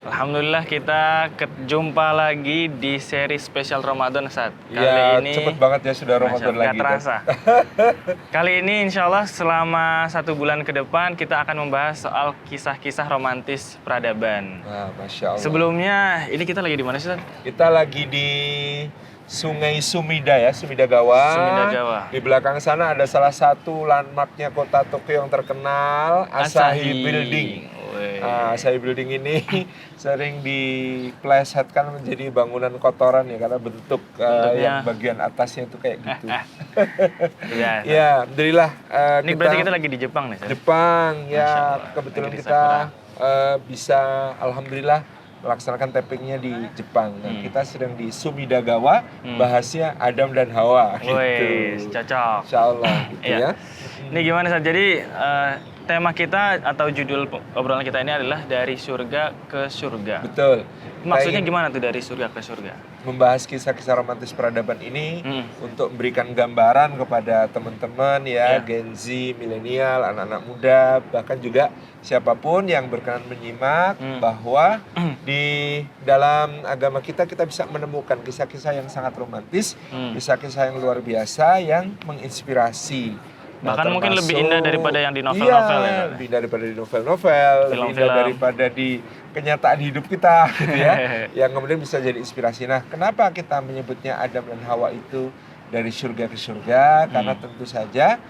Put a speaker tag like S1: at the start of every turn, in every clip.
S1: Alhamdulillah kita jumpa lagi di seri spesial Ramadan, Ustaz.
S2: Ya, cepet banget ya sudah Ramadan lagi.
S1: Gak terasa. Kali ini insya Allah selama 1 bulan ke depan kita akan membahas soal kisah-kisah romantis peradaban.
S2: Nah, Masya Allah.
S1: Sebelumnya, ini kita lagi di mana sih, Ustaz?
S2: Kita lagi di Sungai Sumida ya, Sumidagawa.
S1: Sumidagawa.
S2: Di belakang sana ada salah satu landmarknya kota Tokyo yang terkenal, Asahi Building. Asahi Building ini sering diplesetkan menjadi bangunan kotoran ya, karena bentuk yang bagian atasnya itu kayak gitu. Ya, alhamdulillah.
S1: Ini berarti kita lagi di Jepang nih, Ustaz?
S2: Jepang ya, kebetulan kita bisa alhamdulillah melaksanakan tappingnya di Jepang. Nah, kita sedang di Sumidagawa, bahasnya Adam dan Hawa gitu.
S1: Wih, cocok.
S2: Insya Allah gitu ya.
S1: Ini gimana, Ustaz? Jadi tema kita atau judul obrolan kita ini adalah dari surga ke surga.
S2: Betul.
S1: Maksudnya gimana tuh dari surga ke surga?
S2: Membahas kisah-kisah romantis peradaban ini untuk memberikan gambaran kepada teman-teman ya, Gen Z, milenial, anak-anak muda, bahkan juga siapapun yang berkenan menyimak bahwa di dalam agama kita bisa menemukan kisah-kisah yang sangat romantis, kisah-kisah yang luar biasa yang menginspirasi.
S1: Bahkan mungkin lebih indah daripada yang di novel-novel ya.
S2: Lebih daripada di novel-novel, lebih indah daripada di kenyataan hidup kita gitu ya. Yang kemudian bisa jadi inspirasi. Nah, kenapa kita menyebutnya Adam dan Hawa itu dari surga ke surga? Karena tentu saja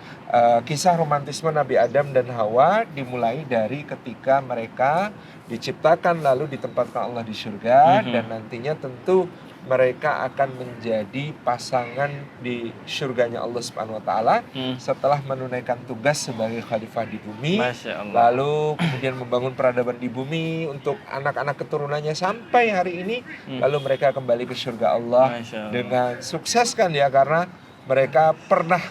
S2: kisah romantisme Nabi Adam dan Hawa dimulai dari ketika mereka diciptakan lalu ditempatkan Allah di surga, dan nantinya tentu mereka akan menjadi pasangan di surganya Allah Subhanahu wa taala setelah menunaikan tugas sebagai khalifah di bumi. Lalu kemudian membangun peradaban di bumi untuk anak-anak keturunannya sampai hari ini. Lalu mereka kembali ke surga Allah dengan sukses kan ya, karena mereka pernah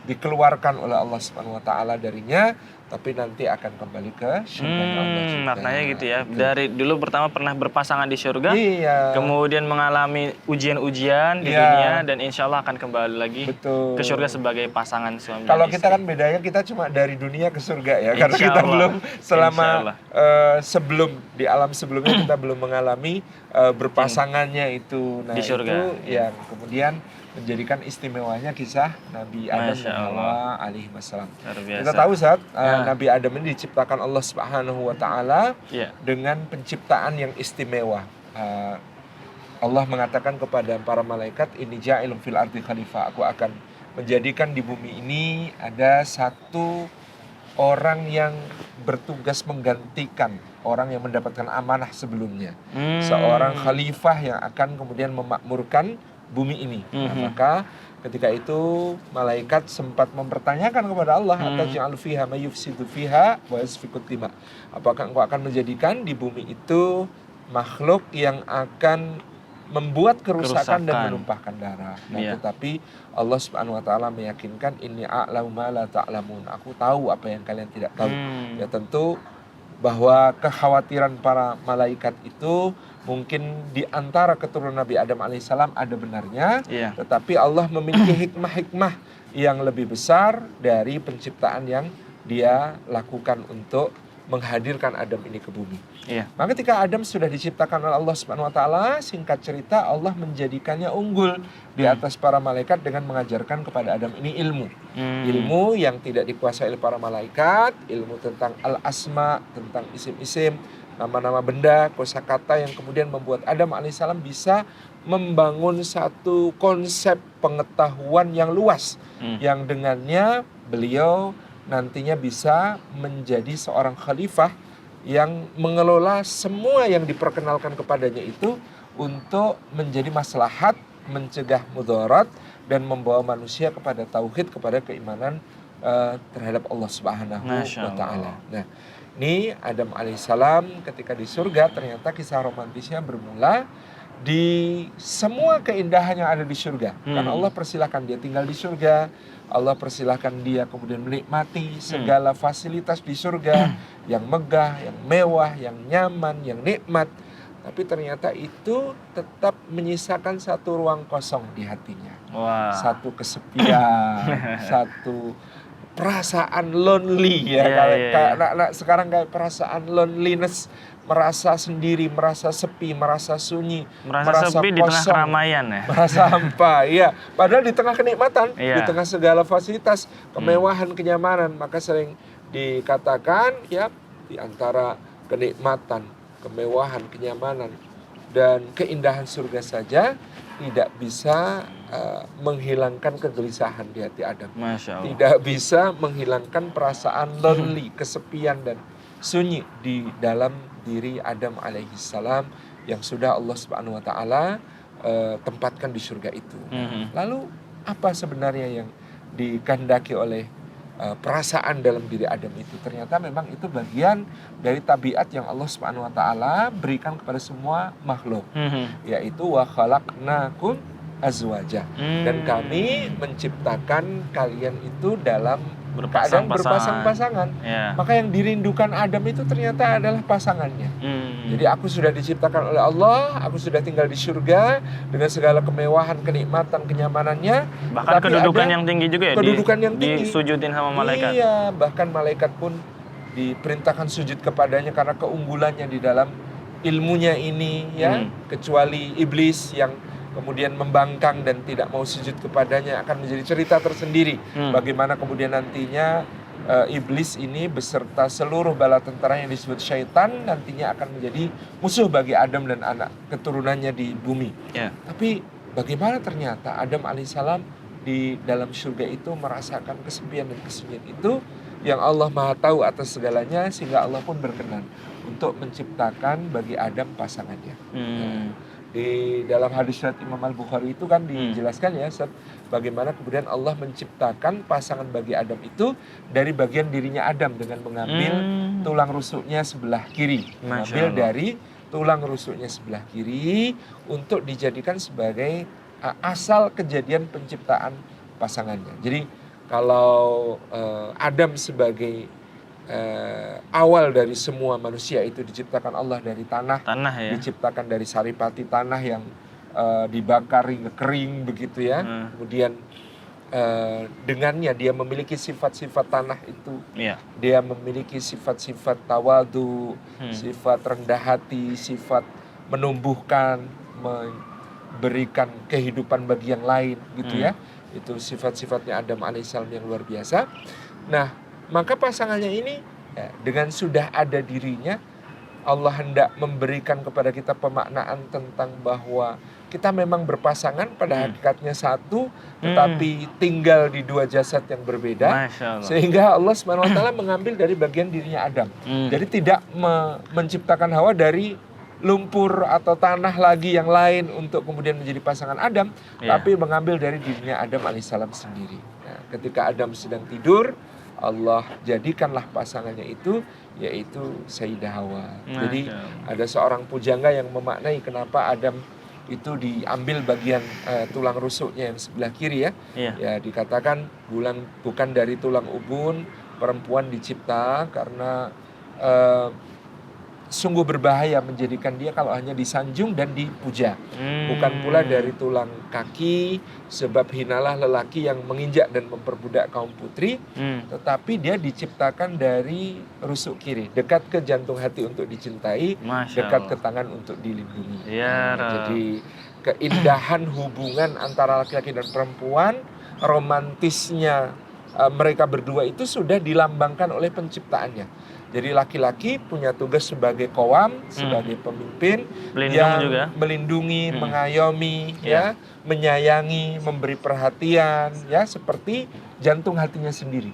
S2: dikeluarkan oleh Allah Subhanahu wa taala darinya, tapi nanti akan kembali ke surganya Allah juga.
S1: Maknanya gitu ya. Dari dulu pertama pernah berpasangan di surga, kemudian mengalami ujian-ujian di dunia, dan insya Allah akan kembali lagi ke surga sebagai pasangan suami.
S2: Kalau kita kan bedanya kita cuma dari dunia ke surga ya, karena kita belum sebelum di alam sebelumnya kita belum mengalami berpasangannya itu. Nah, di surga. Itu yang kemudian menjadikan istimewanya kisah Nabi Adam dan Hawa alaihi wassalam. Kita tahu saat Nabi Adam ini diciptakan Allah Subhanahu wa taala dengan penciptaan yang istimewa. Allah mengatakan kepada para malaikat, ini ja'ilun fil ardi khalifah, aku akan menjadikan di bumi ini ada satu orang yang bertugas menggantikan orang yang mendapatkan amanah sebelumnya. Seorang khalifah yang akan kemudian memakmurkan bumi ini. Maka ketika itu malaikat sempat mempertanyakan kepada Allah, ataj'alu fiha may yufsidu fiha wa yasfiku dima. Apakah engkau akan menjadikan di bumi itu makhluk yang akan membuat kerusakan dan menumpahkan darah. Nah, tetapi Allah Subhanahu wa taala meyakinkan, inni a'lamu ma la ta'lamun. Aku tahu apa yang kalian tidak tahu. Ya tentu bahwa kekhawatiran para malaikat itu mungkin di antara keturunan Nabi Adam alaihissalam ada benarnya, tetapi Allah memiliki hikmah-hikmah yang lebih besar dari penciptaan yang Dia lakukan untuk menghadirkan Adam ini ke bumi. Maka ketika Adam sudah diciptakan oleh Allah Subhanahu wa taala, singkat cerita Allah menjadikannya unggul di atas para malaikat dengan mengajarkan kepada Adam ini ilmu. Ilmu yang tidak dikuasai oleh para malaikat, ilmu tentang al-asma, tentang isim-isim, nama-nama benda, kosakata yang kemudian membuat Adam alaihissalam bisa membangun satu konsep pengetahuan yang luas, yang dengannya beliau nantinya bisa menjadi seorang khalifah yang mengelola semua yang diperkenalkan kepadanya itu untuk menjadi maslahat, mencegah mudarat, dan membawa manusia kepada tauhid, kepada keimanan terhadap Allah Subhanahu wa taala. Nah, ini Adam alaihissalam ketika di surga, ternyata kisah romantisnya bermula di semua keindahan yang ada di surga. Karena Allah persilahkan dia tinggal di surga, Allah persilahkan dia kemudian menikmati segala fasilitas di surga yang megah, yang mewah, yang nyaman, yang nikmat. Tapi ternyata itu tetap menyisakan satu ruang kosong di hatinya. Satu kesepian, satu perasaan lonely ya. Kayak anak-anak sekarang kayak perasaan loneliness, merasa sendiri, merasa sepi, merasa sunyi,
S1: merasa sepi
S2: kosong,
S1: di tengah keramaian ya.
S2: Merasa hampa, iya. Padahal di tengah kenikmatan, di tengah segala fasilitas, kemewahan, kenyamanan, maka sering dikatakan ya di antara kenikmatan, kemewahan, kenyamanan dan keindahan surga saja tidak bisa menghilangkan kegelisahan di hati Adam.
S1: Masya Allah.
S2: Tidak bisa menghilangkan perasaan lonely, kesepian dan sunyi di dalam diri Adam alaihissalam yang sudah Allah Subhanahu wa taala tempatkan di surga itu. Lalu apa sebenarnya yang dikehendaki oleh perasaan dalam diri Adam itu? Ternyata memang itu bagian dari tabiat yang Allah Subhanahu wa taala berikan kepada semua makhluk. Yaitu wa khalaqnakum azwaja. Dan kami menciptakan kalian itu dalam keadaan berpasang-pasangan. Maka yang dirindukan Adam itu ternyata adalah pasangannya. Jadi aku sudah diciptakan oleh Allah, aku sudah tinggal di surga dengan segala kemewahan, kenikmatan, kenyamanannya.
S1: Bahkan kedudukan yang tinggi juga ya,
S2: kedudukan yang tinggi.
S1: Disujudin sama malaikat.
S2: Iya, bahkan malaikat pun diperintahkan sujud kepadanya karena keunggulannya di dalam ilmunya ini ya. Kecuali iblis yang kemudian membangkang dan tidak mau sujud kepadanya, akan menjadi cerita tersendiri. Bagaimana kemudian nantinya iblis ini beserta seluruh bala tentara yang disebut syaitan nantinya akan menjadi musuh bagi Adam dan anak keturunannya di bumi. Tapi bagaimana ternyata Adam alaihissalam di dalam surga itu merasakan kesepian dan kesunyian itu yang Allah Maha tahu atas segalanya, sehingga Allah pun berkenan untuk menciptakan bagi Adam pasangannya. Di dalam hadis riwayat Imam Al-Bukhari itu kan dijelaskan ya, bagaimana kemudian Allah menciptakan pasangan bagi Adam itu dari bagian dirinya Adam dengan mengambil tulang rusuknya sebelah kiri. Mengambil dari tulang rusuknya sebelah kiri untuk dijadikan sebagai asal kejadian penciptaan pasangannya. Jadi kalau Adam sebagai awal dari semua manusia itu diciptakan Allah dari tanah ya? Diciptakan dari saripati tanah yang dibakar hingga kering begitu ya. Kemudian dengannya dia memiliki sifat-sifat tanah itu. Dia memiliki sifat-sifat tawadu, sifat rendah hati, sifat menumbuhkan, memberikan kehidupan bagi yang lain gitu ya. Itu sifat-sifatnya Adam alaihissalam yang luar biasa. Nah, maka pasangannya ini dengan sudah ada dirinya, Allah hendak memberikan kepada kita pemaknaan tentang bahwa kita memang berpasangan pada hakikatnya satu, tetapi tinggal di dua jasad yang berbeda. Sehingga Allah Subhanahu wa taala mengambil dari bagian dirinya Adam. Jadi tidak menciptakan Hawa dari lumpur atau tanah lagi yang lain untuk kemudian menjadi pasangan Adam, tapi mengambil dari dirinya Adam alaihissalam sendiri. Nah, ketika Adam sedang tidur, Allah jadikanlah pasangannya itu, yaitu Sayyidah Hawa. Jadi ada seorang pujangga yang memaknai kenapa Adam itu diambil bagian tulang rusuknya yang sebelah kiri ya. Ya dikatakan bukan dari tulang ubun perempuan dicipta karena sungguh berbahaya menjadikan dia kalau hanya disanjung dan dipuja. Bukan pula dari tulang kaki, sebab hinalah lelaki yang menginjak dan memperbudak kaum putri. Tetapi dia diciptakan dari rusuk kiri, dekat ke jantung hati untuk dicintai, dekat ke tangan untuk dilindungi. Jadi keindahan hubungan antara laki-laki dan perempuan, romantisnya mereka berdua itu sudah dilambangkan oleh penciptaannya. Jadi laki-laki punya tugas sebagai qawam, sebagai pemimpin yang juga melindungi, mengayomi, ya, menyayangi, memberi perhatian, ya, seperti jantung hatinya sendiri.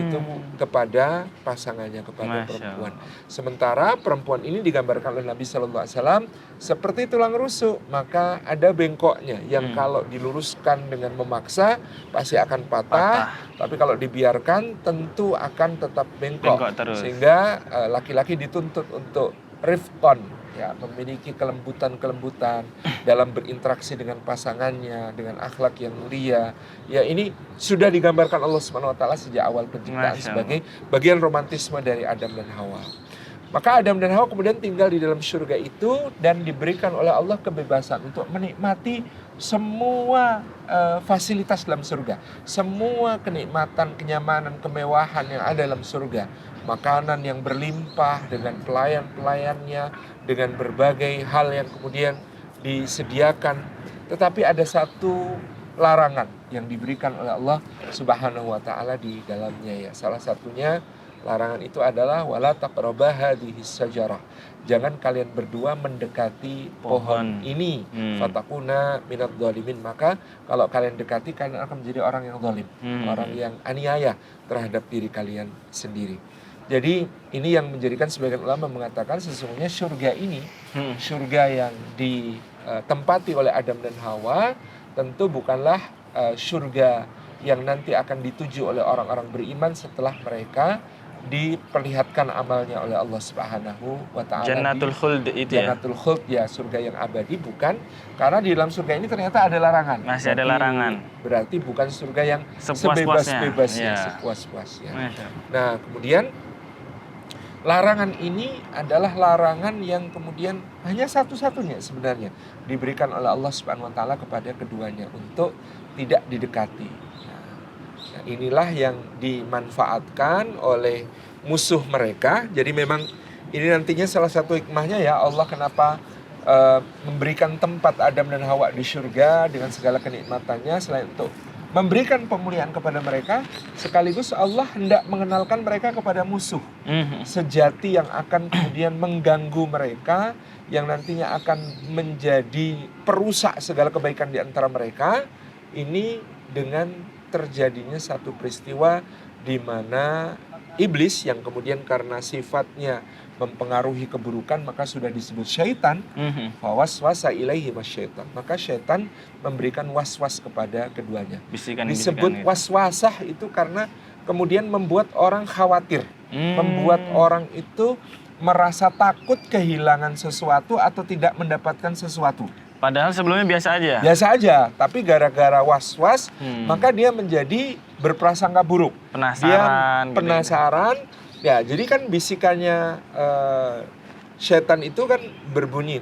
S2: Itu kepada pasangannya, kepada perempuan. Sementara perempuan ini digambarkan oleh Nabi Sallallahu Alaihi Wasallam seperti tulang rusuk, maka ada bengkoknya yang kalau diluruskan dengan memaksa pasti akan patah. Tapi kalau dibiarkan tentu akan tetap bengkok sehingga laki-laki dituntut untuk rifqon, ya, memiliki kelembutan-kelembutan dalam berinteraksi dengan pasangannya, dengan akhlak yang mulia. Ya, ini sudah digambarkan Allah Subhanahu wa taala sejak awal penciptaan sebagai bagian romantisme dari Adam dan Hawa. Maka Adam dan Hawa kemudian tinggal di dalam surga itu dan diberikan oleh Allah kebebasan untuk menikmati semua fasilitas dalam surga. Semua kenikmatan, kenyamanan, kemewahan yang ada dalam surga. makanan yang berlimpah, dengan pelayan-pelayannya, dengan berbagai hal yang kemudian disediakan. Tetapi ada satu larangan yang diberikan oleh Allah Subhanahu wa taala di dalamnya ya. Salah satunya larangan itu adalah wala taqrabah hadhis sajarah. Jangan kalian berdua mendekati pohon ini. Fatakuna minadh dhalimin. Maka kalau kalian dekati, kalian akan menjadi orang yang zalim, orang yang aniaya terhadap diri kalian sendiri. Jadi ini yang menjadikan sebagian ulama mengatakan sesungguhnya surga ini, surga yang ditempati oleh Adam dan Hawa, tentu bukanlah surga yang nanti akan dituju oleh orang-orang beriman setelah mereka diperlihatkan amalnya oleh Allah Subhanahu wa taala.
S1: Jannatul Khuld itu ya.
S2: Jannatul Khuld ya, surga yang abadi, bukan, karena di dalam surga ini ternyata ada larangan.
S1: Masih ada larangan.
S2: Berarti bukan surga yang
S1: sebebas-bebasnya,
S2: sepuas-puasnya. Nah, kemudian larangan ini adalah larangan yang kemudian hanya satu-satunya sebenarnya diberikan oleh Allah Subhanahu wa taala kepada keduanya untuk tidak didekati. Nah, inilah yang dimanfaatkan oleh musuh mereka. Jadi memang ini nantinya salah satu hikmahnya ya, Allah kenapa memberikan tempat Adam dan Hawa di surga dengan segala kenikmatannya, selain untuk memberikan pemulihan kepada mereka, sekaligus Allah hendak mengenalkan mereka kepada musuh sejati yang akan kemudian mengganggu mereka, yang nantinya akan menjadi perusak segala kebaikan di antara mereka. Ini dengan terjadinya satu peristiwa di mana iblis yang kemudian karena sifatnya mempengaruhi keburukan maka sudah disebut syaitan. Fawaswasa ilaihi masyaitan. Maka syaitan memberikan waswas kepada keduanya. Disebut waswasah itu karena kemudian membuat orang khawatir, membuat orang itu merasa takut kehilangan sesuatu atau tidak mendapatkan sesuatu.
S1: Padahal sebelumnya biasa aja.
S2: Biasa aja, tapi gara-gara was-was, maka dia menjadi berprasangka buruk.
S1: Penasaran.
S2: Dia penasaran. Gitu. Ya, jadi kan bisikannya setan itu kan berbunyi,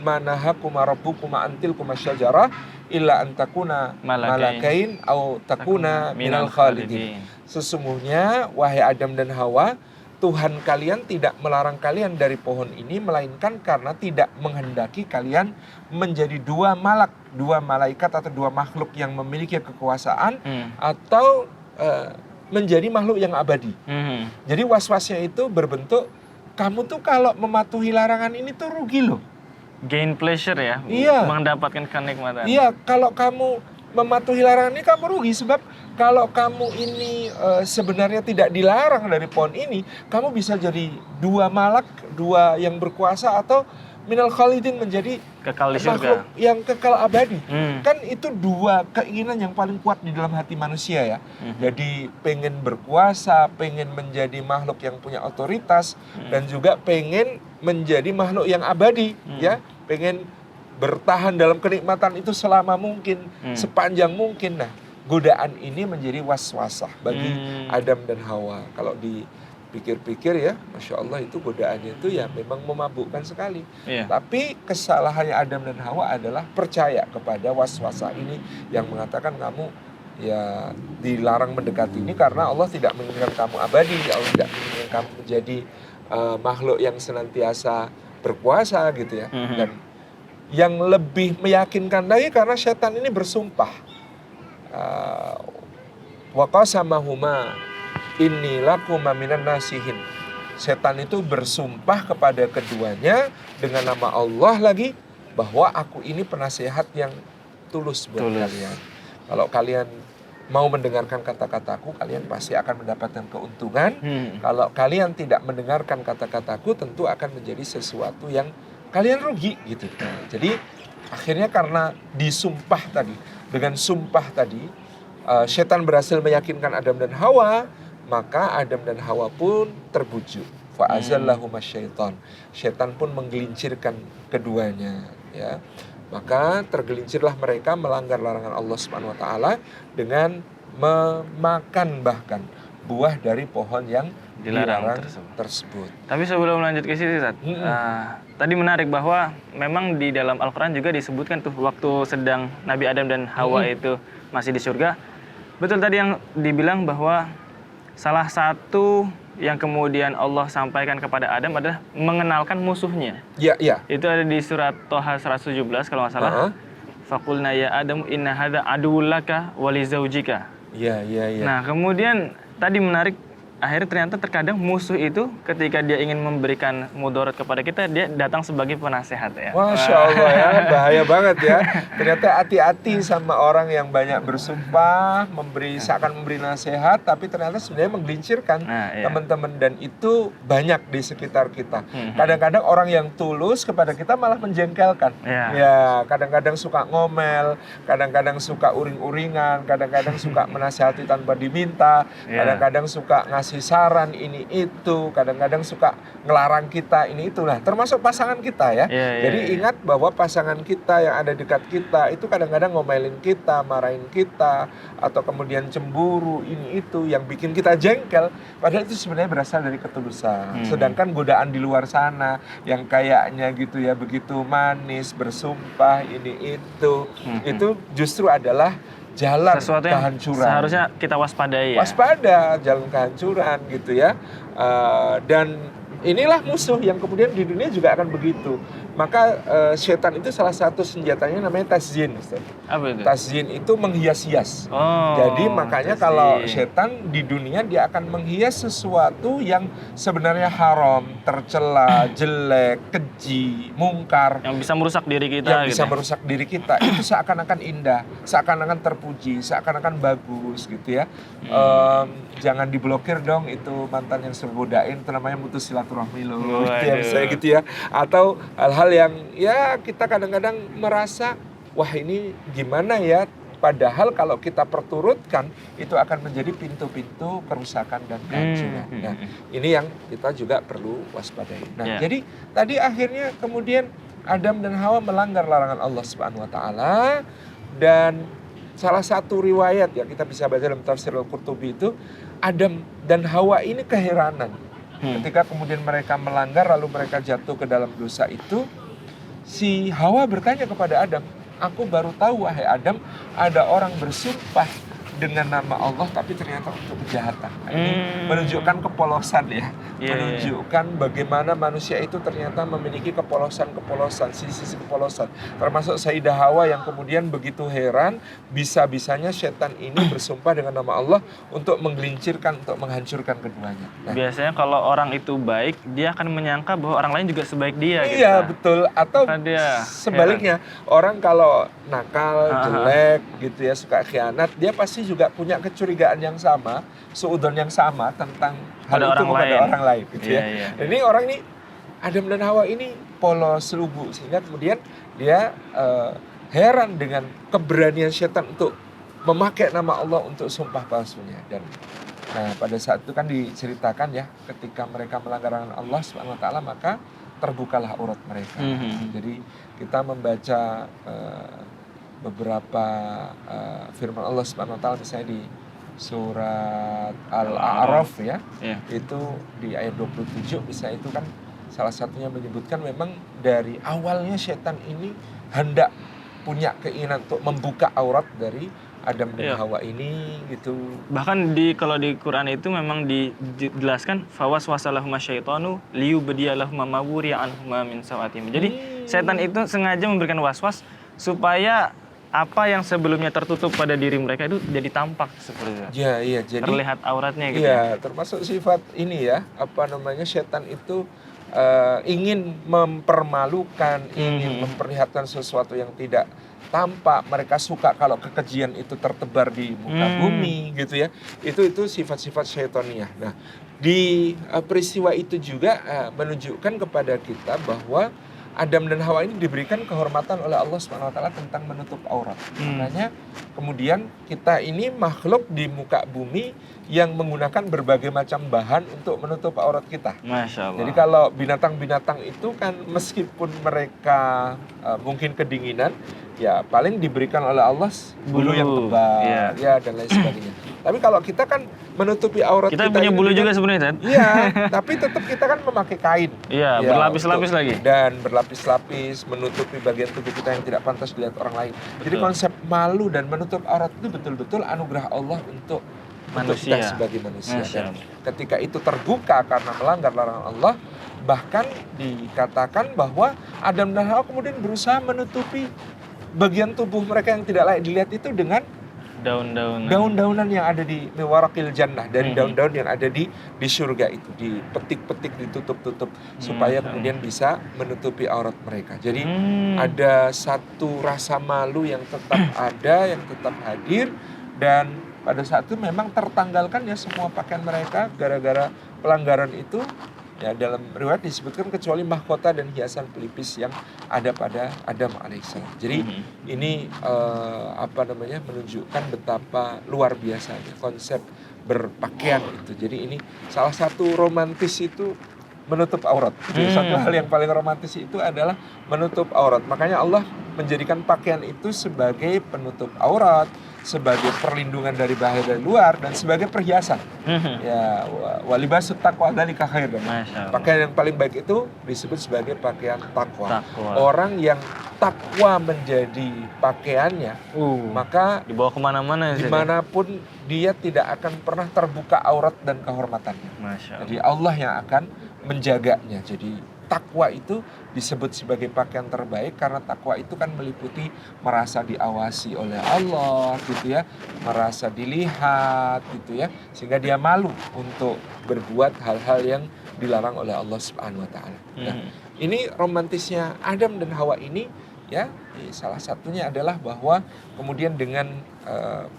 S2: manahakuma rabbukuma antilkuma syajarah illa antakuna malakain au takuna minal khalidin. Sesungguhnya wahai Adam dan Hawa, Tuhan kalian tidak melarang kalian dari pohon ini, melainkan karena tidak menghendaki kalian menjadi dua malaikat atau dua makhluk yang memiliki kekuasaan atau menjadi makhluk yang abadi. Jadi was-wasnya itu berbentuk, kamu tuh kalau mematuhi larangan ini tuh rugi loh.
S1: Gain pleasure ya, mendapatkan kenikmatan.
S2: Iya, kalau kamu mematuhi larangan ini kamu rugi, sebab kalau kamu ini sebenarnya tidak dilarang dari pohon ini, kamu bisa jadi dua malak, dua yang berkuasa, atau minal khalidin, menjadi
S1: kekal di surga,
S2: makhluk yang kekal abadi. Kan itu dua keinginan yang paling kuat di dalam hati manusia ya. Jadi pengen berkuasa, pengen menjadi makhluk yang punya otoritas, dan juga pengen menjadi makhluk yang abadi, ya, pengen bertahan dalam kenikmatan itu selama mungkin, sepanjang mungkin. Nah, godaan ini menjadi waswasah bagi Adam dan Hawa. Kalau dipikir-pikir ya, Masya Allah, itu godaannya itu ya memang memabukkan sekali. Tapi kesalahannya Adam dan Hawa adalah percaya kepada waswasah ini yang mengatakan kamu ya dilarang mendekati ini karena Allah tidak menginginkan kamu abadi, Allah tidak menginginkan kamu menjadi makhluk yang senantiasa berkuasa gitu ya. Dan yang lebih meyakinkan lagi karena setan ini bersumpah, wa qasamahuma inni lakuma minan nasihin. Setan itu bersumpah kepada keduanya dengan nama Allah lagi, bahwa aku ini penasehat yang tulus buat kalian. Kalau kalian mau mendengarkan kata-kataku, kalian pasti akan mendapatkan keuntungan. Kalau kalian tidak mendengarkan kata-kataku, tentu akan menjadi sesuatu yang kalian rugi gitu. Jadi akhirnya karena disumpah tadi, dengan sumpah tadi, setan berhasil meyakinkan Adam dan Hawa, maka Adam dan Hawa pun terbujuk. Fa'azallahuma syaitan. Setan pun menggelincirkan keduanya, ya. Maka tergelincirlah mereka melanggar larangan Allah Subhanahu wa taala dengan memakan bahkan buah dari pohon yang dilarang tersebut.
S1: Tapi sebelum lanjut ke situ, tadi menarik bahwa memang di dalam Al-Quran juga disebutkan tuh waktu sedang Nabi Adam dan Hawa itu masih di surga. Betul tadi yang dibilang bahwa salah satu yang kemudian Allah sampaikan kepada Adam adalah mengenalkan musuhnya.
S2: Iya, iya.
S1: Itu ada di surat Toha 117 kalau nggak salah. Faqulna ya Adam inna hadza aduwwun laka wa li zaujika.
S2: Iya, iya, iya.
S1: Nah, kemudian tadi menarik, akhirnya ternyata terkadang musuh itu ketika dia ingin memberikan mudarat kepada kita, dia datang sebagai penasehat ya.
S2: Masya Allah ya, bahaya banget ya. Ternyata hati-hati sama orang yang banyak bersumpah, seakan memberi nasihat, tapi ternyata sebenarnya menggelincirkan teman-teman. Dan itu banyak di sekitar kita. Kadang-kadang orang yang tulus kepada kita malah menjengkelkan. Ya, kadang-kadang suka ngomel, kadang-kadang suka uring-uringan, kadang-kadang suka menasihati tanpa diminta, kadang-kadang suka ngasih saran ini itu, kadang-kadang suka ngelarang kita ini itulah, termasuk pasangan kita ya. Jadi ingat bahwa pasangan kita yang ada dekat kita itu kadang-kadang ngomelin kita, marahin kita, atau kemudian cemburu ini itu yang bikin kita jengkel, padahal itu sebenarnya berasal dari ketulusan. Sedangkan godaan di luar sana yang kayaknya gitu ya begitu manis, bersumpah ini itu justru adalah jalan
S1: sesuatu yang
S2: kehancuran.
S1: Seharusnya kita waspadai ya.
S2: Waspada, jalan kehancuran gitu ya. Dan inilah musuh yang kemudian di dunia juga akan begitu. Maka setan itu salah satu senjatanya namanya tazyin.
S1: Apa itu?
S2: Tazyin itu menghias-hias. Jadi makanya kalau setan di dunia dia akan menghias sesuatu yang sebenarnya haram, tercela, jelek, keji, mungkar.
S1: Yang bisa merusak diri kita.
S2: Yang bisa merusak diri kita. Itu seakan-akan indah, seakan-akan terpuji, seakan-akan bagus gitu ya. Jangan diblokir dong itu mantan yang sergodain, itu namanya mutus silaturahmi loh. Gitu ya, misalnya gitu ya. Atau hal-hal yang ya kita kadang-kadang merasa wah ini gimana ya, padahal kalau kita perturutkan itu akan menjadi pintu-pintu kerusakan dan kehancuran. Nah, ini yang kita juga perlu waspadai. Nah, jadi tadi akhirnya kemudian Adam dan Hawa melanggar larangan Allah Subhanahu wa taala, dan salah satu riwayat ya kita bisa baca dalam tafsir Al-Qurtubi itu Adam dan Hawa ini keheranan. Ketika kemudian mereka melanggar lalu mereka jatuh ke dalam dosa itu, si Hawa bertanya kepada Adam, aku baru tahu wahai Adam ada orang bersumpah dengan nama Allah tapi ternyata untuk kejahatan. Ini menunjukkan kepolosan ya. Menunjukkan bagaimana manusia itu ternyata memiliki kepolosan, sisi-sisi kepolosan. Termasuk Sayyidah Hawa yang kemudian begitu heran bisa-bisanya setan ini bersumpah dengan nama Allah untuk menggelincirkan, untuk menghancurkan keduanya. Nah,
S1: biasanya kalau orang itu baik, dia akan menyangka bahwa orang lain juga sebaik dia.
S2: Iya gitu, betul. Atau sebaliknya, orang kalau nakal, jelek gitu ya, suka khianat, dia pasti juga punya kecurigaan yang sama, suudzon yang sama tentang hal itu kepada orang lain gitu ya. Ini orang ini Adam dan Hawa ini polos lugu, sehingga kemudian dia heran dengan keberanian setan untuk memakai nama Allah untuk sumpah palsunya. Dan nah pada saat itu kan diceritakan ya, ketika mereka melanggar larangan Allah Subhanahu wa taala maka terbukalah aurat mereka. Jadi kita membaca beberapa firman Allah Subhanahu wa taala misalnya di surat Al-A'raf ya. Itu di ayat 27 misalnya, itu kan salah satunya menyebutkan memang dari awalnya setan ini hendak punya keinginan untuk membuka aurat dari Adam dan Hawa ini gitu. Bahkan
S1: kalau di Quran itu memang dijelaskan fawaswasalahuma syaitanu liyubdiyalahuma ma wuriya anhuma min sawatihim. Jadi setan itu sengaja memberikan waswas supaya apa yang sebelumnya tertutup pada diri mereka itu jadi tampak seperti itu.
S2: Iya, jadi
S1: terlihat auratnya gitu.
S2: Iya, termasuk sifat ini ya, setan itu ingin mempermalukan, ingin memperlihatkan sesuatu yang tidak tampak. Mereka suka kalau kekejian itu tertebar di muka bumi gitu ya. Itu sifat-sifat syaitoniah. Nah, di peristiwa itu juga menunjukkan kepada kita bahwa Adam dan Hawa ini diberikan kehormatan oleh Allah Subhanahu wa taala tentang menutup aurat. Makanya kemudian kita ini makhluk di muka bumi yang menggunakan berbagai macam bahan untuk menutup aurat kita.
S1: Masya Allah.
S2: Jadi kalau binatang-binatang itu kan meskipun mereka mungkin kedinginan, ya paling diberikan oleh Allah bulu yang tebal, ya dan lain sebagainya. Tapi kalau kita kan menutupi aurat kita
S1: punya bulu juga sebenarnya,
S2: iya, tapi tetap kita kan memakai kain.
S1: Iya, berlapis-lapis lagi.
S2: Dan berlapis-lapis menutupi bagian tubuh kita yang tidak pantas dilihat orang lain. Betul. Jadi konsep malu dan menutup aurat itu betul-betul anugerah Allah untuk untuk kita sebagai manusia. Dan ketika itu terbuka karena melanggar larangan Allah, bahkan dikatakan bahwa Adam dan Hawa kemudian berusaha menutupi bagian tubuh mereka yang tidak layak dilihat itu dengan daun-daunan yang ada di warakil jannah, dari daun-daun yang ada di surga itu, dipetik-petik, ditutup-tutup supaya kemudian bisa menutupi aurat mereka. Jadi ada satu rasa malu yang tetap ada, yang tetap hadir, dan pada saat itu memang tertanggalkan ya semua pakaian mereka gara-gara pelanggaran itu. Ya, dalam riwayat disebutkan kecuali mahkota dan hiasan pelipis yang ada pada Adam alaihissalam. Jadi ini menunjukkan betapa luar biasanya konsep berpakaian itu. Jadi ini salah satu romantis itu menutup aurat. Jadi satu hal yang paling romantis itu adalah menutup aurat. Makanya Allah menjadikan pakaian itu sebagai penutup aurat, sebagai perlindungan dari bahaya dari luar, dan sebagai perhiasan. Ya, walibasut taqwa dzalika khair. Pakaian yang paling baik itu disebut sebagai pakaian takwa. Orang yang takwa menjadi pakaiannya, maka
S1: dibawa kemana-mana,
S2: dimanapun dia tidak akan pernah terbuka aurat dan kehormatannya. Jadi Allah yang akan menjaganya. Jadi takwa itu disebut sebagai pakaian terbaik karena takwa itu kan meliputi merasa diawasi oleh Allah gitu ya, merasa dilihat gitu ya, sehingga dia malu untuk berbuat hal-hal yang dilarang oleh Allah Subhanahu wa taala. Nah, ini romantisnya Adam dan Hawa ini ya, salah satunya adalah bahwa kemudian dengan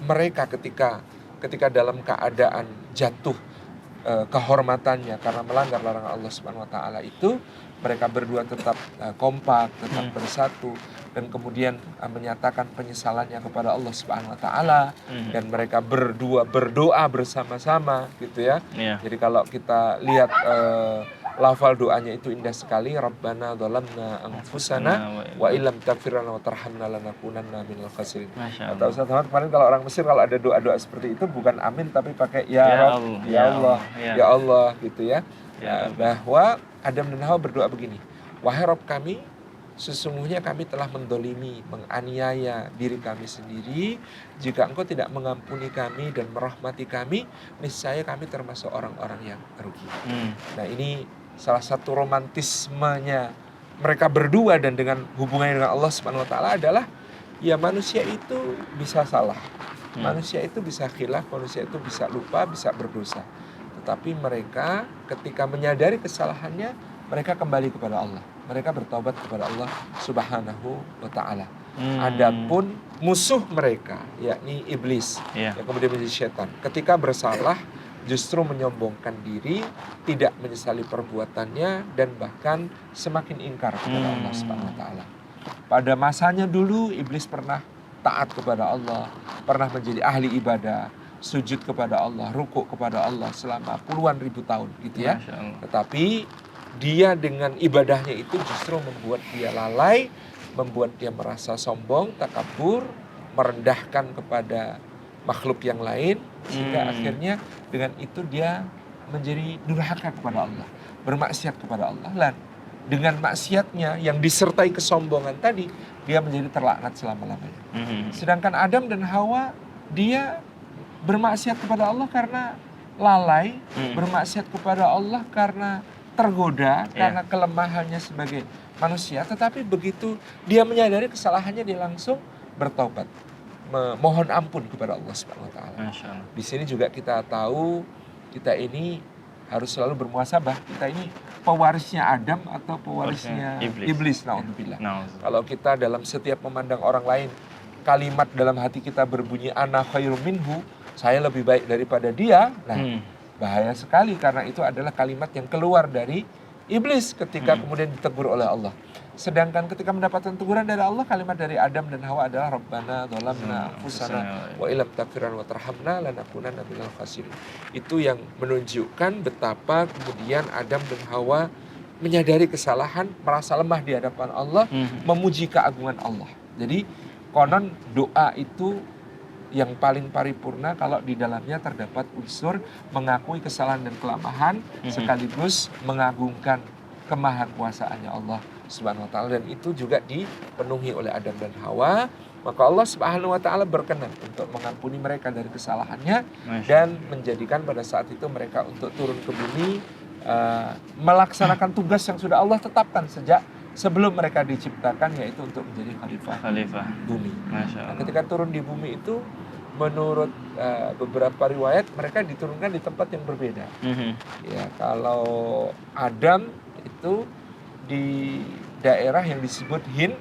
S2: mereka ketika dalam keadaan jatuh kehormatannya karena melanggar larangan Allah Subhanahu wa taala itu, mereka berdua tetap kompak, tetap bersatu, dan kemudian menyatakan penyesalannya kepada Allah Subhanahu wa taala, dan mereka berdua berdoa bersama-sama gitu ya. Jadi kalau kita lihat lafal doanya itu indah sekali, Rabbana dzalamna anfusana wa illam taghfir lana wa tarhamna lanakunanna minal khasirin. Atau Ustaz Ahmad kemarin kalau orang Mesir kalau ada doa-doa seperti itu bukan amin tapi pakai ya Rabb, ya Allah, ya Allah gitu ya. Bahwa Adam dan Hawa berdoa begini, wahai Rabb kami, sesungguhnya kami telah mendolimi, menganiaya diri kami sendiri. Jika Engkau tidak mengampuni kami dan merahmati kami, niscaya kami termasuk orang-orang yang rugi. Nah, ini salah satu romantismenya mereka berdua, dan dengan hubungannya dengan Allah Subhanahu wa taala adalah ya manusia itu bisa salah. Manusia itu bisa khilaf, manusia itu bisa lupa, bisa berdosa. Tetapi mereka ketika menyadari kesalahannya, mereka kembali kepada Allah. Mereka bertobat kepada Allah Subhanahu wa taala. Adapun musuh mereka yakni iblis yang kemudian menjadi setan, ketika bersalah justru menyombongkan diri, tidak menyesali perbuatannya, dan bahkan semakin ingkar kepada Allah Subhanahu wa taala. Pada masanya dulu iblis pernah taat kepada Allah, pernah menjadi ahli ibadah, sujud kepada Allah, rukuk kepada Allah selama puluhan ribu tahun gitu ya. Tetapi dia dengan ibadahnya itu justru membuat dia lalai, membuat dia merasa sombong, takabur, merendahkan kepada makhluk yang lain, sehingga akhirnya dengan itu dia menjadi durhaka kepada Allah, bermaksiat kepada Allah. Dan dengan maksiatnya yang disertai kesombongan tadi, dia menjadi terlaknat selama-lamanya. Sedangkan Adam dan Hawa, dia bermaksiat kepada Allah karena lalai, bermaksiat kepada Allah karena tergoda, karena kelemahannya sebagai manusia. Tetapi begitu dia menyadari kesalahannya, dia langsung bertaubat, memohon ampun kepada Allah Subhanahu wa taala. Di sini juga kita tahu kita ini harus selalu bermuhasabah. Kita ini pewarisnya Adam atau pewarisnya iblis. Naudzubillah. Kalau kita dalam setiap memandang orang lain, kalimat dalam hati kita berbunyi ana khairum minhu, saya lebih baik daripada dia. Nah, bahaya sekali karena itu adalah kalimat yang keluar dari iblis ketika kemudian ditegur oleh Allah. Sedangkan ketika mendapatkan teguran dari Allah, kalimat dari Adam dan Hawa adalah Rabbana dzalamna anfusana wa illam taghfir wa tarhamna lanakunanna minal khasirin. Itu yang menunjukkan betapa kemudian Adam dan Hawa menyadari kesalahan, merasa lemah di hadapan Allah, memuji keagungan Allah. Jadi konon doa itu yang paling paripurna kalau di dalamnya terdapat unsur mengakui kesalahan dan kelemahan, sekaligus mengagungkan kemahakuasaannya Allah Subhanahu wa taala, dan itu juga dipenuhi oleh Adam dan Hawa maka Allah Subhanahu wa taala berkenan untuk mengampuni mereka dari kesalahannya dan menjadikan pada saat itu mereka untuk turun ke bumi melaksanakan tugas yang sudah Allah tetapkan sejak sebelum mereka diciptakan, yaitu untuk menjadi khalifah bumi. Nah, ketika turun di bumi itu menurut beberapa riwayat mereka diturunkan di tempat yang berbeda. Ya, kalau Adam itu di daerah yang disebut Hind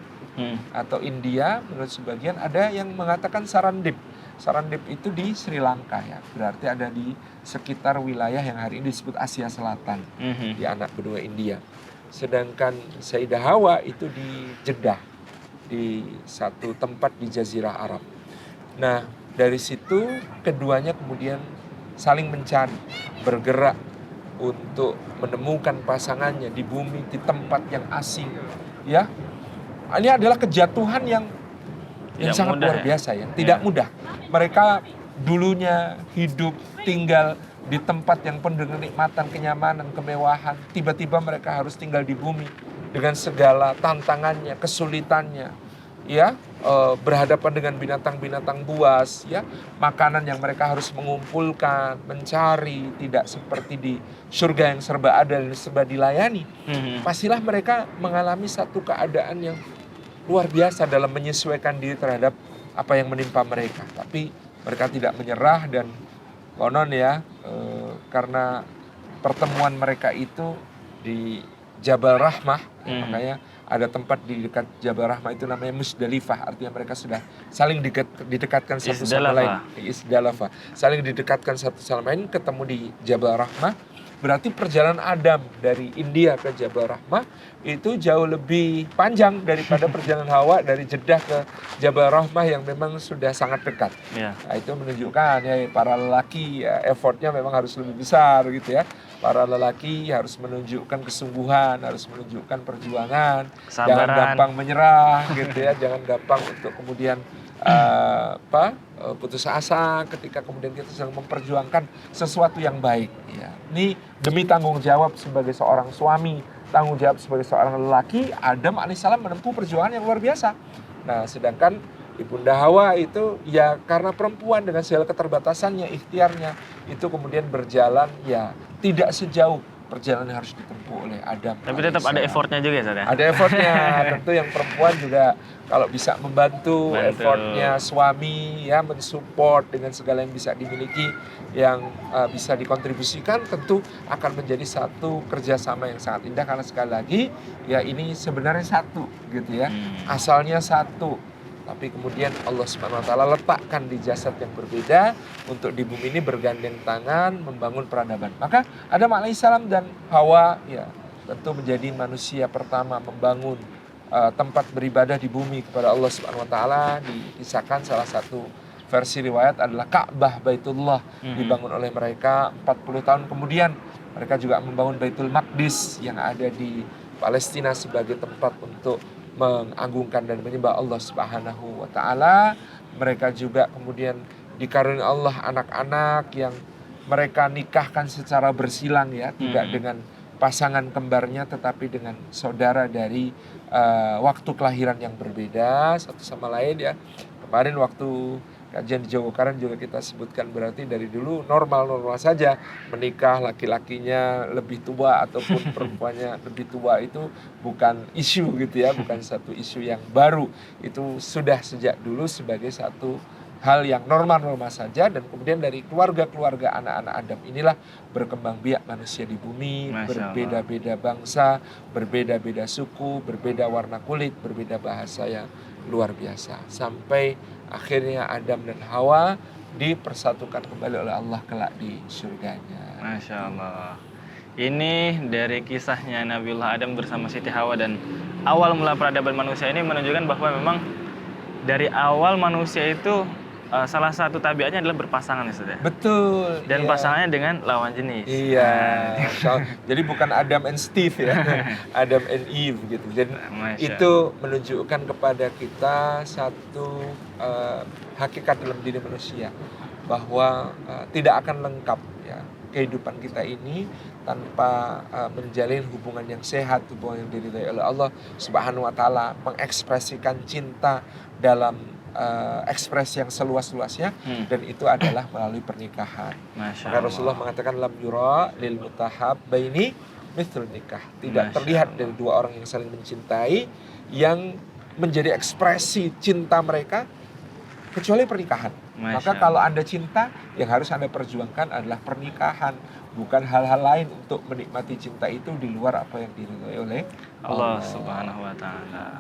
S2: atau India, menurut sebagian ada yang mengatakan Sarandip. Sarandip itu di Sri Lanka ya, berarti ada di sekitar wilayah yang hari ini disebut Asia Selatan, di anak benua India. Sedangkan Sayyidah Hawa itu di Jeddah, di satu tempat di Jazirah Arab. Nah, dari situ keduanya kemudian saling mencari, bergerak untuk menemukan pasangannya di bumi, di tempat yang asing. Ya, ini adalah kejatuhan yang sangat luar biasa ya, tidak mudah. Mereka dulunya hidup, tinggal di tempat yang penuh dengan kenikmatan, kenyamanan, kemewahan. Tiba-tiba mereka harus tinggal di bumi dengan segala tantangannya, kesulitannya. Ya, berhadapan dengan binatang-binatang buas, ya, makanan yang mereka harus mengumpulkan, mencari, tidak seperti di surga yang serba ada dan serba dilayani. Pastilah mereka mengalami satu keadaan yang luar biasa dalam menyesuaikan diri terhadap apa yang menimpa mereka. Tapi mereka tidak menyerah dan konon ya, karena pertemuan mereka itu di Jabal Rahmah, makanya ada tempat di dekat Jabal Rahmah itu namanya Musdalifah, artinya mereka sudah saling didekatkan satu sama lain. Isdalafah. Saling didekatkan satu sama lain, ketemu di Jabal Rahmah. Berarti perjalanan Adam dari India ke Jabal Rahmah itu jauh lebih panjang daripada perjalanan Hawa dari Jeddah ke Jabal Rahmah yang memang sudah sangat dekat. Nah, itu menunjukkan ya para lelaki ya, effortnya memang harus lebih besar gitu ya. Para lelaki harus menunjukkan kesungguhan, harus menunjukkan perjuangan, kesabaran. Jangan gampang menyerah gitu ya, jangan gampang untuk kemudian putus asa ketika kemudian kita sedang memperjuangkan sesuatu yang baik ya. Ini demi tanggung jawab sebagai seorang suami, tanggung jawab sebagai seorang lelaki, Adam alaihissalam menempuh perjuangan yang luar biasa. Nah, sedangkan Ibunda Hawa itu ya karena perempuan dengan segala keterbatasannya, ikhtiarnya itu kemudian berjalan ya tidak sejauh perjalanan yang harus ditempuh oleh Adam.
S1: Tapi tetap ada effortnya juga ya?
S2: Ada effortnya, tentu yang perempuan juga kalau bisa membantu effortnya suami ya, mensupport dengan segala yang bisa dimiliki, yang bisa dikontribusikan, tentu akan menjadi satu kerjasama yang sangat indah. Karena sekali lagi ya ini sebenarnya satu gitu ya, asalnya satu. Tapi kemudian Allah Subhanahu wa taala letakkan di jasad yang berbeda untuk di bumi ini bergandeng tangan membangun peradaban. Maka Adam alaihissalam dan Hawa ya tentu menjadi manusia pertama membangun tempat beribadah di bumi kepada Allah Subhanahu wa taala. Dikisahkan salah satu versi riwayat adalah Ka'bah Baitullah dibangun oleh mereka. 40 tahun kemudian mereka juga membangun Baitul Maqdis yang ada di Palestina sebagai tempat untuk mengagungkan dan menyembah Allah Subhanahu wa taala. Mereka juga kemudian dikaruniai Allah anak-anak yang mereka nikahkan secara bersilang ya, tidak dengan pasangan kembarnya tetapi dengan saudara dari waktu kelahiran yang berbeda satu sama lain ya. Kemarin waktu kajian di Jawa Karan juga kita sebutkan berarti dari dulu normal-normal saja menikah, laki-lakinya lebih tua ataupun perempuannya lebih tua itu bukan isu gitu ya, bukan satu isu yang baru. Itu sudah sejak dulu sebagai satu hal yang normal-normal saja, dan kemudian dari keluarga-keluarga anak-anak Adam inilah berkembang biak manusia di bumi, berbeda-beda bangsa, berbeda-beda suku, berbeda warna kulit, berbeda bahasa yang luar biasa. Sampai akhirnya Adam dan Hawa dipersatukan kembali oleh Allah kelak di surganya.
S1: Masya Allah. Ini dari kisahnya Nabiullah Adam bersama Siti Hawa dan awal mula peradaban manusia ini menunjukkan bahwa memang dari awal manusia itu salah satu tabiatnya adalah berpasangan ya Ustaz ya?
S2: Betul.
S1: Dan pasangannya dengan lawan jenis.
S2: Iya. Jadi bukan Adam and Steve ya, Adam and Eve gitu. Jadi itu menunjukkan kepada kita satu hakikat dalam diri manusia bahwa tidak akan lengkap ya kehidupan kita ini tanpa menjalin hubungan yang sehat, hubungan yang diridhai oleh Allah Subhanahu wa taala, mengekspresikan cinta dalam ekspresi yang seluas-luasnya, dan itu adalah melalui pernikahan. Maka Rasulullah mengatakan lam yura lil mutahabbaini mithlun nikah. Tidak terlihat dari dua orang yang saling mencintai yang menjadi ekspresi cinta mereka kecuali pernikahan. Maka kalau Anda cinta, yang harus Anda perjuangkan adalah pernikahan, bukan hal-hal lain untuk menikmati cinta itu di luar apa yang diridhoi oleh
S1: Allah Subhanahu wa taala.